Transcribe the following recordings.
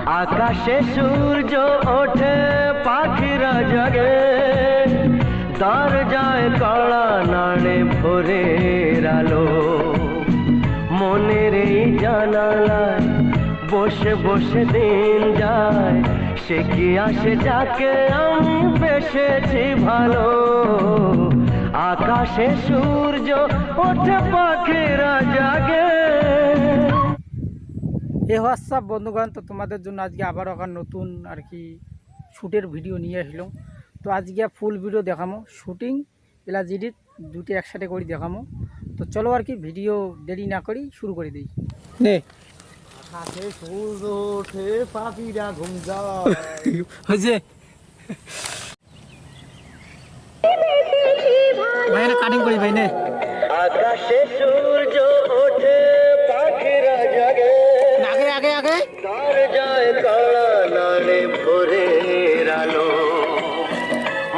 আকাশে সূর্য ওঠে পাখিরা জাগে, দরজায় কড়া নাড়ে ভোরের আলো। মনের এই জানালায় বসে বসে দিন যায়, সে কি আসে যাকে আমি বেসেছি ভালো। আকাশে সূর্য ওঠে পাখিরা জাগে। এ হোয়াটসঅ্যাপ বন্ধুগণ, তো তোমাদের জন্য আজকে আবার একটা নতুন আর কি শ্যুটের ভিডিও নিয়ে আসলাম। তো আজকে ফুল ভিডিও দেখামো, শ্যুটিং প্লাস এডিট দুটো একসাথে করে দেখামো। তো চলো আর কি ভিডিও দেরি না করি শুরু করে দিই। নে আকাশে সূর্য ওঠে পাখিরা ঘুম যায়। হয়েছে ভাই, কাটিং করি ভাই নে। আকাশে সূর্য ওঠে পাখিরা জাগে, আগে আগে আগে দরজায় কড়া নাড়ে ভোরের আলো।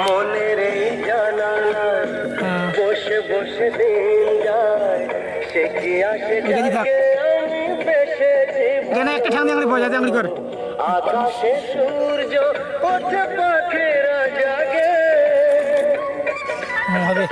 মনের এই জানালায় বসে বসে দিন যায়, সে কি আসে যাকে আমি বেসেছি ভালো। একটা ঠান্ডা আঙুলি বজাতে আঙুলি কর। আকাশে সূর্য ওঠে পাখিরা জাগে। হবে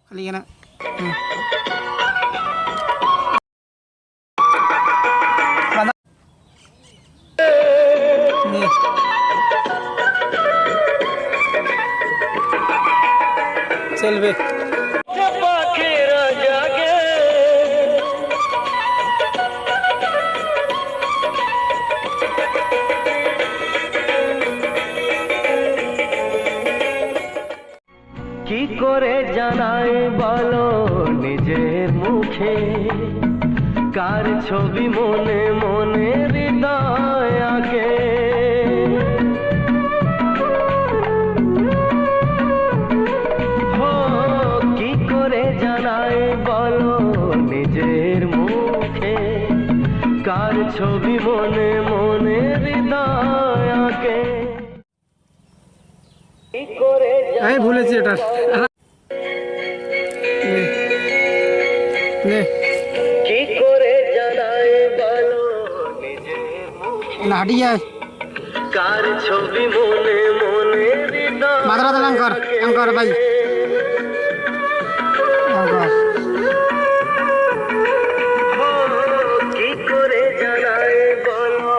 খালি না। চলবে পাখিরা জাগে, কি করে জানাই বলো নিজের মুখে, কার ছবি মনে মনে হৃদয় আঁকে। কি করে জানাই বলো নিজের মুখে, কার ছবি মনে মনে হৃদয় আঁকে। কি করে আমি ভুলেছি এটা। কি করে জানাই বলো নিজের মুখে, নাটিয়া কার ছবি মনে মনে হৃদয় মাদ্রা দিলাম কর কর ভাই কর। কি করে জানাই বলো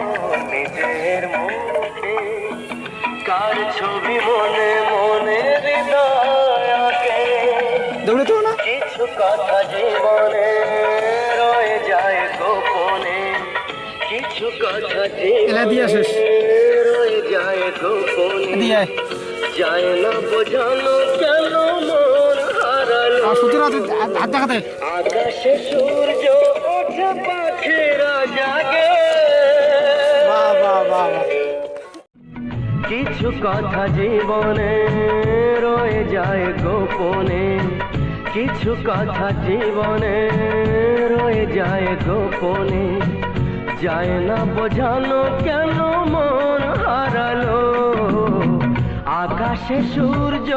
নিজের মুখে, কার ছবি মনে মনে হৃদয় আঁকে। দৌড়ে তো না কিছু কথা জীবনে রয়ে যায় গোপনে, কিছু কথা এলা দিয়া জীবনে শেষ। রয়ে যায় গোপনে, দিয়ে যায় না বোঝানো কেন মন হারালো। সুতির হাত দেখাতে আকাশে সূর্য ওঠে পাখিরা জাগে। বাহ বাহ বাহ। কিছু কথা জীবনে রয়ে যায় গোপনে, কিছু কথা জীবনে রয়ে যায় গোপনে, যায় না বোঝানো কেন মন হারালো। আকাশে সূর্য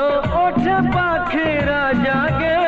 ওঠে পাখিরা জাগে।